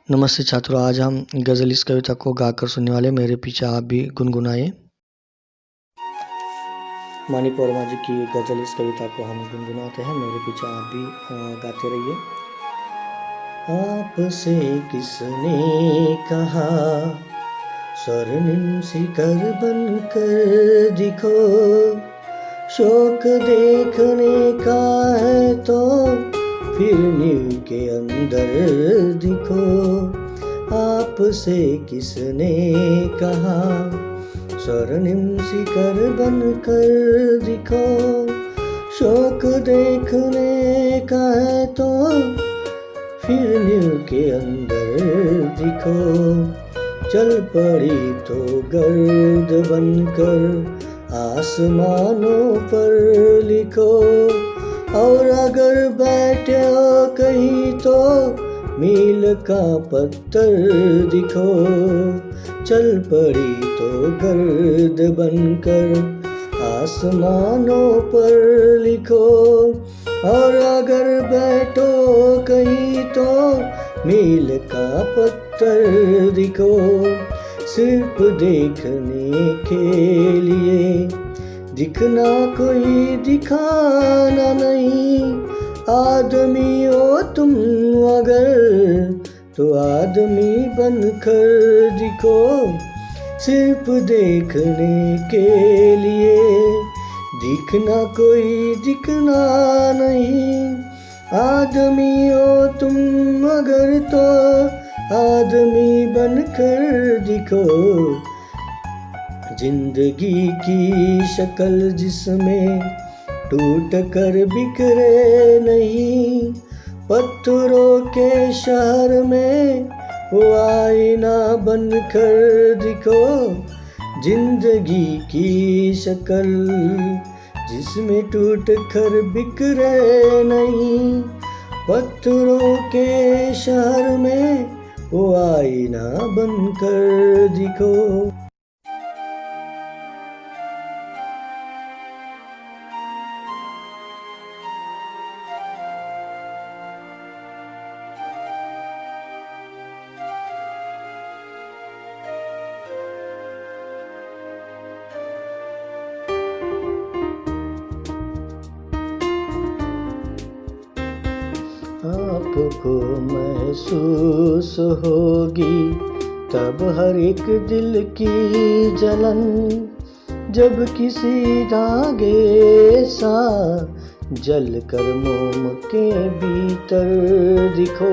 नमस्ते छात्रों, आज हम गज़ल इस कविता को गाकर सुनने वाले। मेरे पीछे आप भी गुनगुनाइए। मानिक वर्मा जी की गज़ल इस कविता को हम गुनगुनाते हैं, मेरे पीछे आप भी गाते रहिए। आपसे किसने कहा स्वर्णिम शिखर बनकर दिखो, शौक देखने का है तो फिर नींव के अंदर दिखो। आपसे किसने कहा स्वर्णिम शिखर बनकर दिखो, शौक देखने का है तो फिर नींव के अंदर दिखो। चल पड़ी तो गर्द बनकर आसमानों पर लिखो, और अगर बैठे हो कहीं तो मील का पत्थर दिखो। चल पड़ी तो गर्द बनकर आसमानों पर लिखो, और अगर बैठो कहीं तो मील का पत्थर दिखो। सिर्फ देखने के लिए दिखना कोई दिखाना नहीं, आदमी हो तुम अगर तो आदमी बनकर दिखो। सिर्फ देखने के लिए दिखना कोई दिखना नहीं, आदमी हो तुम अगर तो आदमी बनकर दिखो। जिंदगी की शक्ल जिसमें टूट कर बिखरे नहीं, पत्थरों के शहर में वो आईना बनकर दिखो। जिंदगी की शक्ल जिसमें टूट कर बिखरे नहीं, पत्थरों के शहर में वो आईना बनकर दिखो। आपको महसूस होगी तब हर एक दिल की जलन, जब किसी धागे सा जल कर मोम के भीतर दिखो।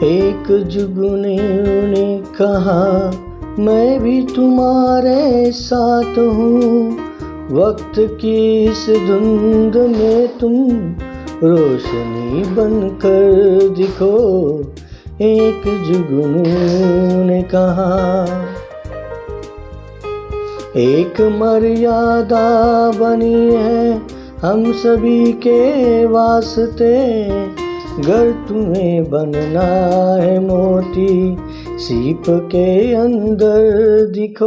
एक जुगनू ने कहा मैं भी तुम्हारे साथ हूँ, वक्त की इस धुंध में तुम रोशनी बनकर दिखो। एक जुगनू ने कहा। एक मर्यादा बनी है हम सभी के वास्ते, गर तुम्हें बनना है मोती सीप के अंदर दिखो।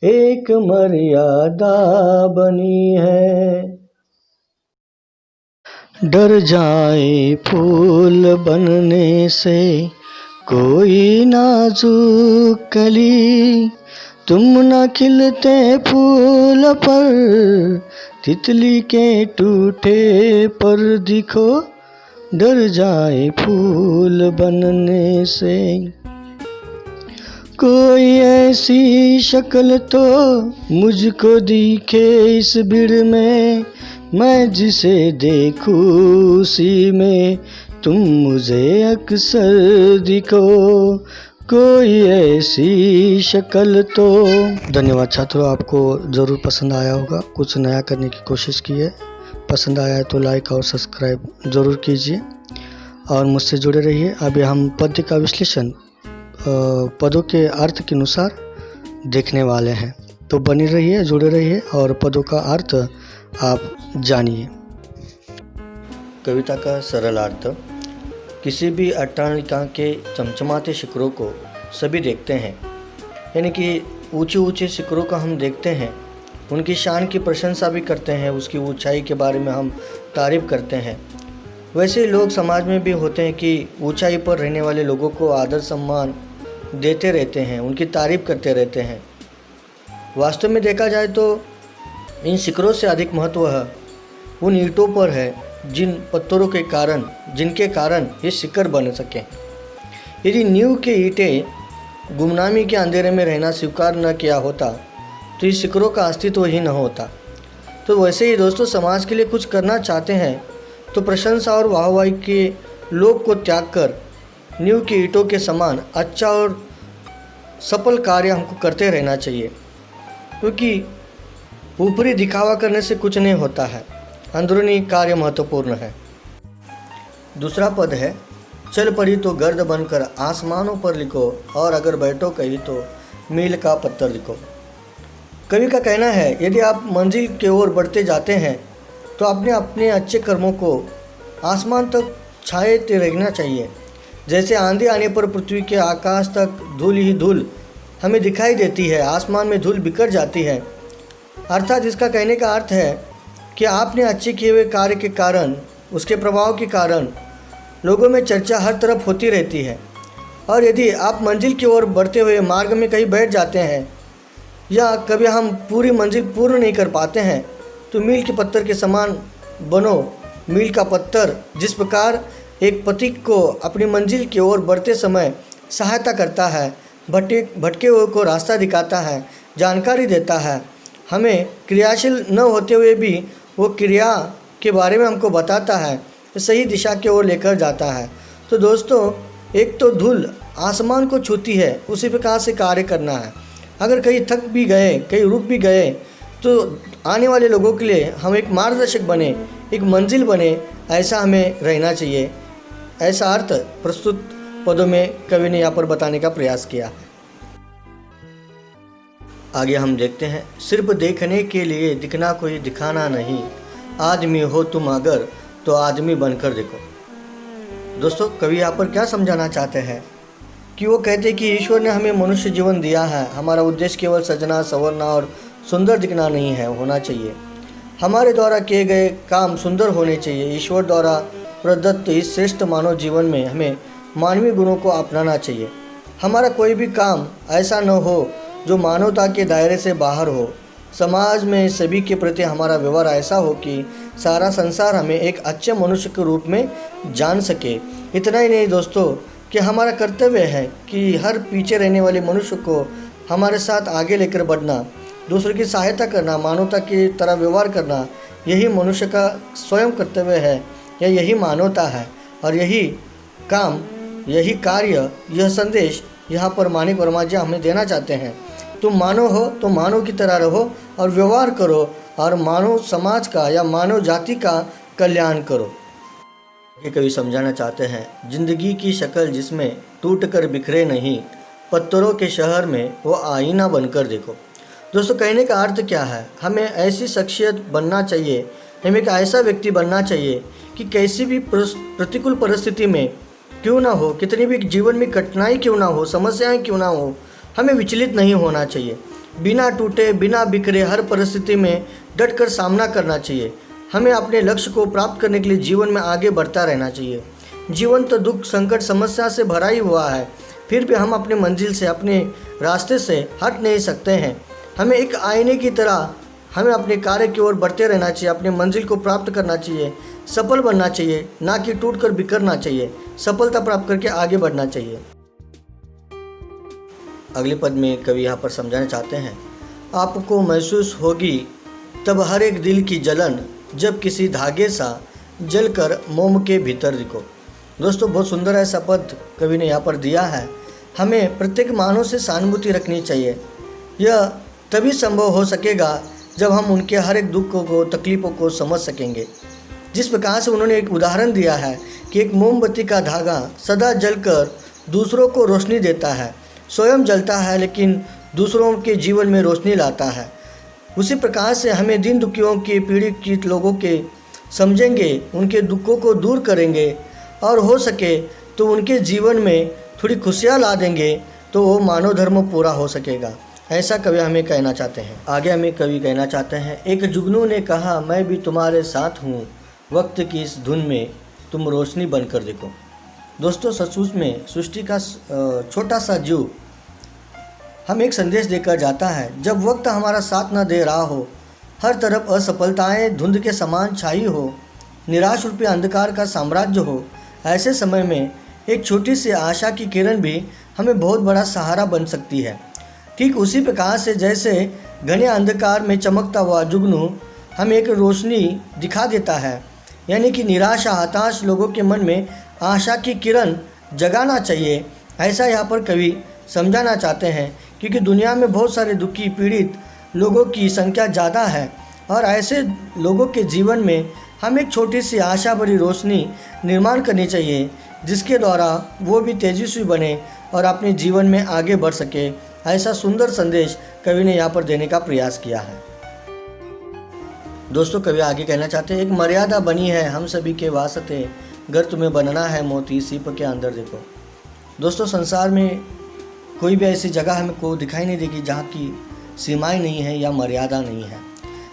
एक मर्यादा बनी है। डर जाए फूल बनने से कोई नाजुक कली, तुम न खिलते फूल पर तितली के टूटे पर दिखो। डर जाए फूल बनने से कोई ऐसी शक्ल तो मुझको दिखे इस भीड़ में, मैं जिसे देखूं उसी में तुम मुझे अक्सर दिखो। कोई ऐसी शक्ल तो। धन्यवाद छात्रों, आपको ज़रूर पसंद आया होगा। कुछ नया करने की कोशिश की है। पसंद आया है तो लाइक और सब्सक्राइब ज़रूर कीजिए और मुझसे जुड़े रहिए। अभी हम पद्य का विश्लेषण पदों के अर्थ के अनुसार देखने वाले हैं, तो बनी रहिए, जुड़े रहिए और पदों का अर्थ आप जानिए। कविता का सरल अर्थ। किसी भी अट्टालिका के चमचमाते शिखरों को सभी देखते हैं, यानी कि ऊंचे ऊंचे शिखरों का हम देखते हैं उनकी शान की प्रशंसा भी करते हैं, उसकी ऊंचाई के बारे में हम तारीफ़ करते हैं। वैसे ही लोग समाज में भी होते हैं कि ऊंचाई पर रहने वाले लोगों को आदर सम्मान देते रहते हैं, उनकी तारीफ़ करते रहते हैं। वास्तव में देखा जाए तो इन शिखरों से अधिक महत्व है उन ईंटों पर है जिन पत्थरों के कारण जिनके कारण ये शिखर बन सकें। यदि नींव के ईंटें गुमनामी के अंधेरे में रहना स्वीकार न किया होता तो इस शिखरों का अस्तित्व ही न होता। तो वैसे ही दोस्तों, समाज के लिए कुछ करना चाहते हैं तो प्रशंसा और वाहवाही के लोभ को त्याग कर नींव की ईंटों के समान अच्छा और सफल कार्य हमको करते रहना चाहिए, क्योंकि ऊपरी दिखावा करने से कुछ नहीं होता है, अंदरूनी कार्य महत्वपूर्ण है। दूसरा पद है, चल पड़ी तो गर्द बनकर आसमानों पर लिखो, और अगर बैठो कहीं तो मील का पत्थर लिखो। कवि का कहना है, यदि आप मंजिल की ओर बढ़ते जाते हैं तो आपने अपने अच्छे कर्मों को आसमान तक छाएते रहना चाहिए। जैसे आंधी आने पर पृथ्वी के आकाश तक धूल ही धूल हमें दिखाई देती है, आसमान में धूल बिखर जाती है। अर्थात इसका कहने का अर्थ है कि आपने अच्छे किए हुए कार्य के कारण, उसके प्रभाव के कारण लोगों में चर्चा हर तरफ होती रहती है। और यदि आप मंजिल की ओर बढ़ते हुए मार्ग में कहीं बैठ जाते हैं या कभी हम पूरी मंजिल पूर्ण नहीं कर पाते हैं तो मील के पत्थर के समान बनो। मील का पत्थर जिस प्रकार एक पथिक को अपनी मंजिल की ओर बढ़ते समय सहायता करता है, भटके हुए को रास्ता दिखाता है, जानकारी देता है, हमें क्रियाशील न होते हुए भी वो क्रिया के बारे में हमको बताता है, सही दिशा की ओर लेकर जाता है। तो दोस्तों, एक तो धूल आसमान को छूती है, उसी प्रकार से कार्य करना है। अगर कहीं थक भी गए, कहीं रुक भी गए तो आने वाले लोगों के लिए हम एक मार्गदर्शक बने, एक मंजिल बने, ऐसा हमें रहना चाहिए। ऐसा अर्थ प्रस्तुत पदों में कवि ने यहाँ पर बताने का प्रयास किया है। आगे हम देखते हैं, सिर्फ देखने के लिए दिखना कोई दिखाना नहीं, आदमी हो तुम अगर तो आदमी बनकर देखो। दोस्तों, कवि यहाँ पर क्या समझाना चाहते हैं कि वो कहते हैं कि ईश्वर ने हमें मनुष्य जीवन दिया है, हमारा उद्देश्य केवल सजना संवरना और सुंदर दिखना नहीं है, होना चाहिए हमारे द्वारा किए गए काम सुंदर होने चाहिए। ईश्वर द्वारा प्रदत्त इस श्रेष्ठ मानव जीवन में हमें मानवीय गुणों को अपनाना चाहिए। हमारा कोई भी काम ऐसा न हो जो मानवता के दायरे से बाहर हो। समाज में सभी के प्रति हमारा व्यवहार ऐसा हो कि सारा संसार हमें एक अच्छे मनुष्य के रूप में जान सके। इतना ही नहीं दोस्तों, कि हमारा कर्तव्य है कि हर पीछे रहने वाले मनुष्य को हमारे साथ आगे लेकर बढ़ना, दूसरों की सहायता करना, मानवता की तरह व्यवहार करना, यही मनुष्य का स्वयं कर्तव्य है, या यही मानवता है। और यही काम, यही कार्य, यह संदेश यहाँ पर मानिक वर्मा जी हमें देना चाहते हैं। तुम मानव हो तो मानव की तरह रहो और व्यवहार करो और मानव समाज का या मानव जाति का कल्याण करो। ये कवि समझाना चाहते हैं, जिंदगी की शक्ल जिसमें टूट कर बिखरे नहीं, पत्थरों के शहर में वो आईना बनकर देखो। दोस्तों, कहने का अर्थ क्या है? हमें ऐसी शख्सियत बनना चाहिए, हमें एक ऐसा व्यक्ति बनना चाहिए कि कैसी भी प्रतिकूल परिस्थिति में क्यों ना हो, कितनी भी जीवन में कठिनाई क्यों ना हो, समस्याएं क्यों ना हो, हमें विचलित नहीं होना चाहिए। बिना टूटे, बिना बिखरे हर परिस्थिति में डटकर सामना करना चाहिए। हमें अपने लक्ष्य को प्राप्त करने के लिए जीवन में आगे बढ़ता रहना चाहिए। जीवन तो दुख, संकट, समस्या से भरा ही हुआ है, फिर भी हम अपने मंजिल से, अपने रास्ते से हट नहीं सकते हैं। हमें एक आईने की तरह हमें अपने कार्य की ओर बढ़ते रहना चाहिए, अपने मंजिल को प्राप्त करना चाहिए, सफल बनना चाहिए, ना कि टूट कर बिखरना चाहिए। सफलता प्राप्त करके आगे बढ़ना चाहिए। अगले पद में कवि यहाँ पर समझाना चाहते हैं, आपको महसूस होगी तब हर एक दिल की जलन, जब किसी धागे सा जलकर मोम के भीतर दिखो। दोस्तों, बहुत सुंदर ऐसा पद कवि ने यहाँ पर दिया है। हमें प्रत्येक मानव से सहानुभूति रखनी चाहिए। यह तभी संभव हो सकेगा जब हम उनके हर एक दुखों को, तकलीफ़ों को समझ सकेंगे। जिस प्रकार से उन्होंने एक उदाहरण दिया है कि एक मोमबत्ती का धागा सदा जलकर दूसरों को रोशनी देता है, स्वयं जलता है लेकिन दूसरों के जीवन में रोशनी लाता है। उसी प्रकार से हमें दीन दुखियों की, पीड़ित लोगों के समझेंगे, उनके दुखों को दूर करेंगे और हो सके तो उनके जीवन में थोड़ी खुशियाँ ला देंगे तो वो मानव धर्म पूरा हो सकेगा। ऐसा कवि हमें कहना चाहते हैं। आगे हमें कवि कहना चाहते हैं, एक जुगनू ने कहा मैं भी तुम्हारे साथ हूँ, वक्त की इस धुन में तुम रोशनी बनकर देखो। दोस्तों, सचमुच में सृष्टि का छोटा सा जीव हम एक संदेश देकर जाता है। जब वक्त हमारा साथ न दे रहा हो, हर तरफ असफलताएं धुंध के समान छाई हो, निराश रूपी अंधकार का साम्राज्य हो, ऐसे समय में एक छोटी सी आशा की किरण भी हमें बहुत बड़ा सहारा बन सकती है। ठीक उसी प्रकार से जैसे घने अंधकार में चमकता हुआ जुगनू हमें एक रोशनी दिखा देता है, यानी कि निराशा हताश लोगों के मन में आशा की किरण जगाना चाहिए। ऐसा यहाँ पर कवि समझाना चाहते हैं, क्योंकि दुनिया में बहुत सारे दुखी पीड़ित लोगों की संख्या ज़्यादा है और ऐसे लोगों के जीवन में हम एक छोटी सी आशा भरी रोशनी निर्माण करनी चाहिए, जिसके द्वारा वो भी तेजस्वी बने और अपने जीवन में आगे बढ़ सके। ऐसा सुंदर संदेश कवि ने यहाँ पर देने का प्रयास किया है। दोस्तों, कवि आगे कहना चाहते हैं, एक मर्यादा बनी है हम सभी के वास्ते, अगर तुम्हें बनना है मोती सीप के अंदर देखो। दोस्तों, संसार में कोई भी ऐसी जगह हमें को दिखाई नहीं देगी जहाँ की सीमाएं नहीं है या मर्यादा नहीं है।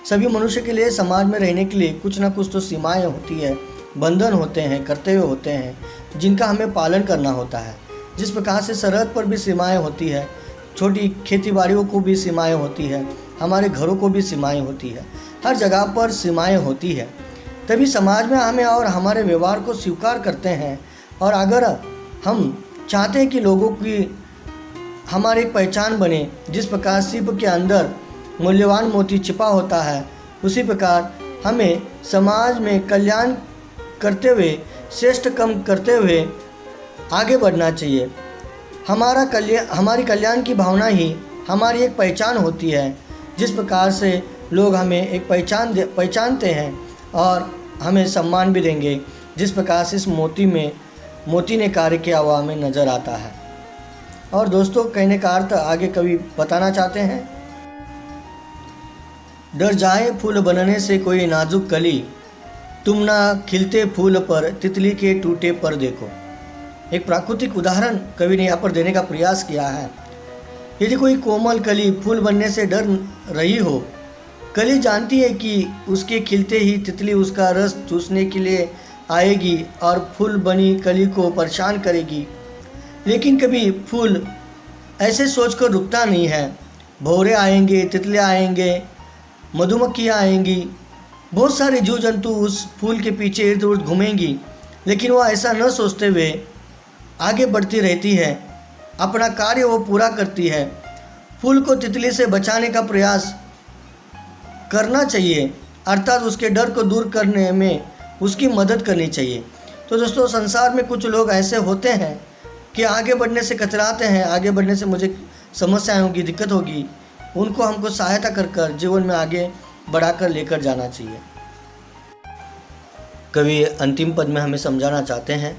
सभी मनुष्य के लिए समाज में रहने के लिए कुछ ना कुछ तो सीमाएं होती है, बंधन होते हैं, कर्तव्य होते हैं, जिनका हमें पालन करना होता है। जिस प्रकार से सरहद पर भी सीमाएं होती है, छोटी खेती बाड़ियों को भी सीमाएं होती है, हमारे घरों को भी सीमाएं होती है, हर जगह पर सीमाएं होती है। तभी समाज में हमें और हमारे व्यवहार को स्वीकार करते हैं। और अगर हम चाहते हैं कि लोगों की हमारी एक पहचान बने, जिस प्रकार सीप के अंदर मूल्यवान मोती छिपा होता है, उसी प्रकार हमें समाज में कल्याण करते हुए, श्रेष्ठ काम करते हुए आगे बढ़ना चाहिए। हमारी कल्याण की भावना ही हमारी एक पहचान होती है। जिस प्रकार से लोग हमें एक पहचानते हैं और हमें सम्मान भी देंगे, जिस प्रकार से इस मोती ने कार्य किया हुआ हमें नज़र आता है। और दोस्तों, कहने का अर्थ आगे कवि बताना चाहते हैं, डर जाए फूल बनने से कोई नाजुक कली, तुम ना खिलते फूल पर तितली के टूटे पर देखो। एक प्राकृतिक उदाहरण कवि ने यहाँ पर देने का प्रयास किया है। यदि कोई कोमल कली फूल बनने से डर रही हो, कली जानती है कि उसके खिलते ही तितली उसका रस चूसने के लिए आएगी और फूल बनी कली को परेशान करेगी, लेकिन कभी फूल ऐसे सोचकर रुकता नहीं है। भौरे आएंगे, तितलियाँ आएंगे, मधुमक्खियाँ आएंगी, बहुत सारे जीव जंतु उस फूल के पीछे इर्द उर्द घूमेंगी, लेकिन वह ऐसा न सोचते हुए आगे बढ़ती रहती है, अपना कार्य वो पूरा करती है। फूल को तितली से बचाने का प्रयास करना चाहिए, अर्थात उसके डर को दूर करने में उसकी मदद करनी चाहिए। तो दोस्तों, संसार में कुछ लोग ऐसे होते हैं कि आगे बढ़ने से कतराते हैं, आगे बढ़ने से मुझे समस्याएं होगी, दिक्कत होगी, उनको हमको सहायता कर जीवन में आगे बढ़ाकर लेकर जाना चाहिए। कवि अंतिम पद में हमें समझाना चाहते हैं,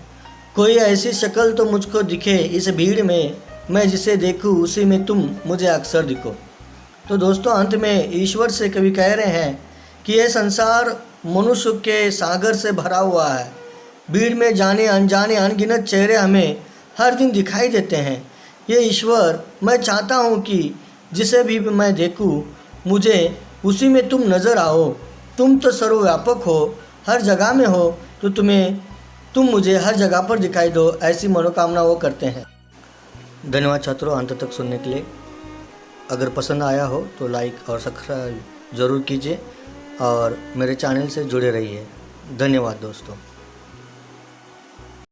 कोई ऐसी शक्ल तो मुझको दिखे इस भीड़ में, मैं जिसे देखूं उसी में तुम मुझे अक्सर दिखो। तो दोस्तों, अंत में ईश्वर से कवि कह रहे हैं कि यह संसार मनुष्य के सागर से भरा हुआ है। भीड़ में जाने अनजाने अनगिनत चेहरे हमें हर दिन दिखाई देते हैं। ये ईश्वर, मैं चाहता हूँ कि जिसे भी मैं देखूँ मुझे उसी में तुम नज़र आओ। तुम तो सर्वव्यापक हो, हर जगह में हो, तो तुम मुझे हर जगह पर दिखाई दो, ऐसी मनोकामना वो करते हैं। धन्यवाद छात्रों, अंत तक सुनने के लिए। अगर पसंद आया हो तो लाइक और सब्सक्राइब ज़रूर कीजिए और मेरे चैनल से जुड़े रहिए। धन्यवाद दोस्तों।